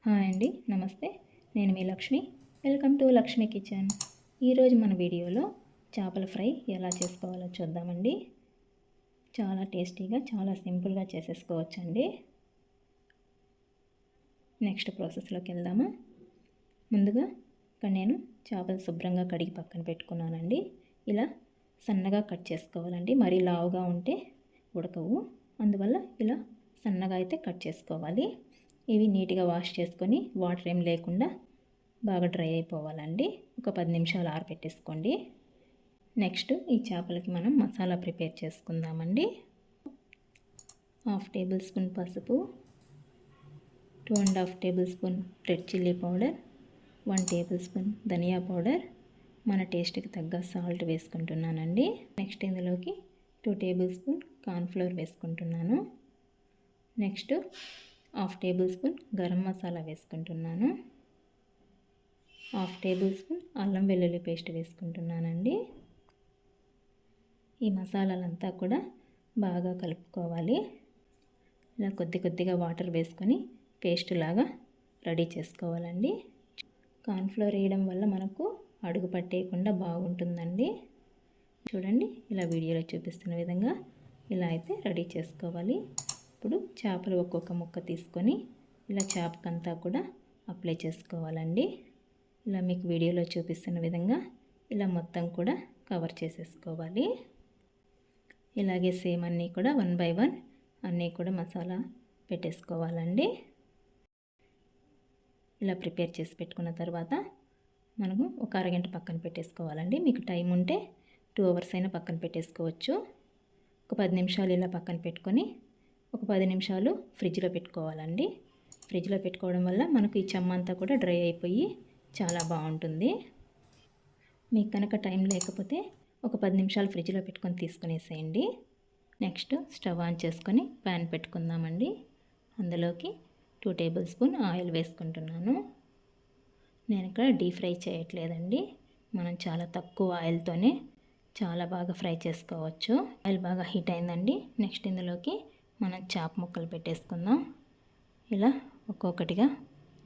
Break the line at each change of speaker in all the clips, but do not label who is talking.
Hi అండి, నమస్తే. నేను మీ Lakshmi. Welcome to Lakshmi kitchen. ఈరోజు మన వీడియోలో చేపల ఫ్రై ఎలా చేసుకోవాలో చూద్దామండి. చాలా టేస్టీగా, చాలా సింపుల్గా చేసేసుకోవచ్చండి. నెక్స్ట్ ప్రాసెస్లోకి వెళ్దాము. ముందుగా ఇక్కడ నేను చేపలు శుభ్రంగా కడిగి పక్కన పెట్టుకున్నానండి. ఇలా సన్నగా కట్ చేసుకోవాలండి. మరీ లావుగా ఉంటే ఉడకవు, అందువల్ల ఇలా సన్నగా అయితే కట్ చేసుకోవాలి. ఇవి నీట్గా వాష్ చేసుకొని వాటర్ ఏం లేకుండా బాగా డ్రై అయిపోవాలండి. ఒక 10 నిమిషాలు ఆరబెట్టేసుకోండి. నెక్స్ట్ ఈ చేపలకి మనం మసాలా ప్రిపేర్ చేసుకుందామండి. 1/2 టేబుల్ స్పూన్ పసుపు, 2.5 tablespoon red chilli powder, 1 tablespoon ధనియా పౌడర్, మన టేస్ట్కి తగ్గ సాల్ట్ వేసుకుంటున్నానండి. నెక్స్ట్ ఇందులోకి 2 టేబుల్ స్పూన్ కార్న్ఫ్లోర్ వేసుకుంటున్నాను. Next 1/2 tablespoon garam masala వేసుకుంటున్నాను. 1/2 టేబుల్ స్పూన్ అల్లం వెల్లుల్లి పేస్ట్ వేసుకుంటున్నానండి. ఈ మసాలాలంతా కూడా బాగా కలుపుకోవాలి. ఇలా కొద్దిగా వాటర్ వేసుకొని పేస్ట్ లాగా రెడీ చేసుకోవాలండి. కార్న్ఫ్లోర్ వేయడం వల్ల మనకు అడుగు పట్టేయకుండా బాగుంటుందండి. చూడండి, ఇలా వీడియోలో చూపిస్తున్న విధంగా ఇలా అయితే రెడీ చేసుకోవాలి. ఇప్పుడు చేపలు ఒక్కొక్క ముక్క తీసుకొని ఇలా చేపకంతా కూడా అప్లై చేసుకోవాలండి. ఇలా మీకు వీడియోలో చూపిస్తున్న విధంగా ఇలా మొత్తం కూడా కవర్ చేసేసుకోవాలి. ఇలాగే సేమ్ అన్నీ కూడా 1 బై 1 అన్నీ కూడా మసాలా పెట్టేసుకోవాలండి. ఇలా ప్రిపేర్ చేసి పెట్టుకున్న తర్వాత మనము ఒక అరగంట పక్కన పెట్టేసుకోవాలండి. మీకు టైం ఉంటే 2 అవర్స్ అయినా పక్కన పెట్టేసుకోవచ్చు. ఒక 10 నిమిషాలు ఇలా పక్కన పెట్టుకొని ఒక 10 నిమిషాలు ఫ్రిడ్జ్లో పెట్టుకోవాలండి. ఫ్రిడ్జ్లో పెట్టుకోవడం వల్ల మనకు ఈ చెమ్మంతా కూడా డ్రై అయిపోయి చాలా బాగుంటుంది. మీకు కనుక టైం లేకపోతే ఒక 10 నిమిషాలు ఫ్రిడ్జ్లో పెట్టుకొని తీసుకునేసేయండి. నెక్స్ట్ స్టవ్ ఆన్ చేసుకొని ప్యాన్ పెట్టుకుందామండి. అందులోకి 2 టేబుల్ స్పూన్ ఆయిల్ వేసుకుంటున్నాను. నేను ఇక్కడ డీప్ ఫ్రై చేయట్లేదండి. మనం చాలా తక్కువ ఆయిల్తోనే చాలా బాగా ఫ్రై చేసుకోవచ్చు. ఆయిల్ బాగా హీట్ అయిందండి. నెక్స్ట్ ఇందులోకి మనం చేప ముక్కలు పెట్టేసుకుందాం. ఇలా ఒక్కొక్కటిగా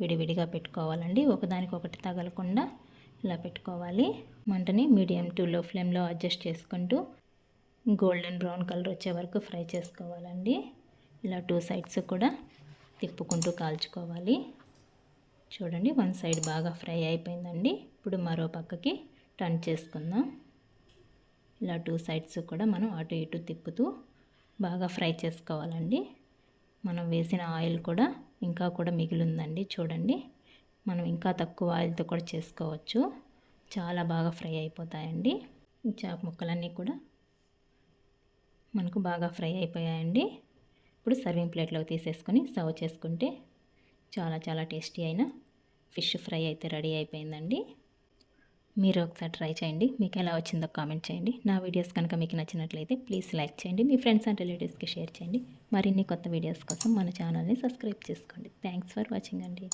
విడివిడిగా పెట్టుకోవాలండి. ఒకదానికొకటి తగలకుండా ఇలా పెట్టుకోవాలి. మంటని మీడియం టు లో ఫ్లేమ్లో అడ్జస్ట్ చేసుకుంటూ గోల్డెన్ బ్రౌన్ కలర్ వచ్చే వరకు ఫ్రై చేసుకోవాలండి. ఇలా 2 సైడ్స్ కూడా తిప్పుకుంటూ కాల్చుకోవాలి. చూడండి, 1 సైడ్ బాగా ఫ్రై అయిపోయిందండి. ఇప్పుడు మరో పక్కకి టర్న్ చేసుకుందాం. ఇలా 2 సైడ్స్ కూడా మనం అటు ఇటు తిప్పుతూ బాగా ఫ్రై చేసుకోవాలండి. మనం వేసిన ఆయిల్ కూడా ఇంకా కూడా మిగిలిందండి. చూడండి, మనం ఇంకా తక్కువ ఆయిల్తో కూడా చేసుకోవచ్చు. చాలా బాగా ఫ్రై అయిపోతాయండి. ఈ చేప ముక్కలన్నీ కూడా మనకు బాగా ఫ్రై అయిపోయాయండి. ఇప్పుడు సర్వింగ్ ప్లేట్లోకి తీసేసుకొని సర్వ్ చేసుకుంటే చాలా టేస్టీ అయిన ఫిష్ ఫ్రై అయితే రెడీ అయిపోయిందండి. మీరు ఒకసారి ట్రై చేయండి. మీకు ఎలా వచ్చిందో కామెంట్ చేయండి. నా వీడియోస్ కనుక మీకు నచ్చినట్లయితే ప్లీజ్ లైక్ చేయండి. మీ ఫ్రెండ్స్ అండ్ రిలేటివ్స్కి షేర్ చేయండి. మరిన్ని కొత్త వీడియోస్ కోసం మన ఛానల్ని సబ్స్క్రైబ్ చేసుకోండి. థ్యాంక్స్ ఫర్ వాచింగ్ అండి.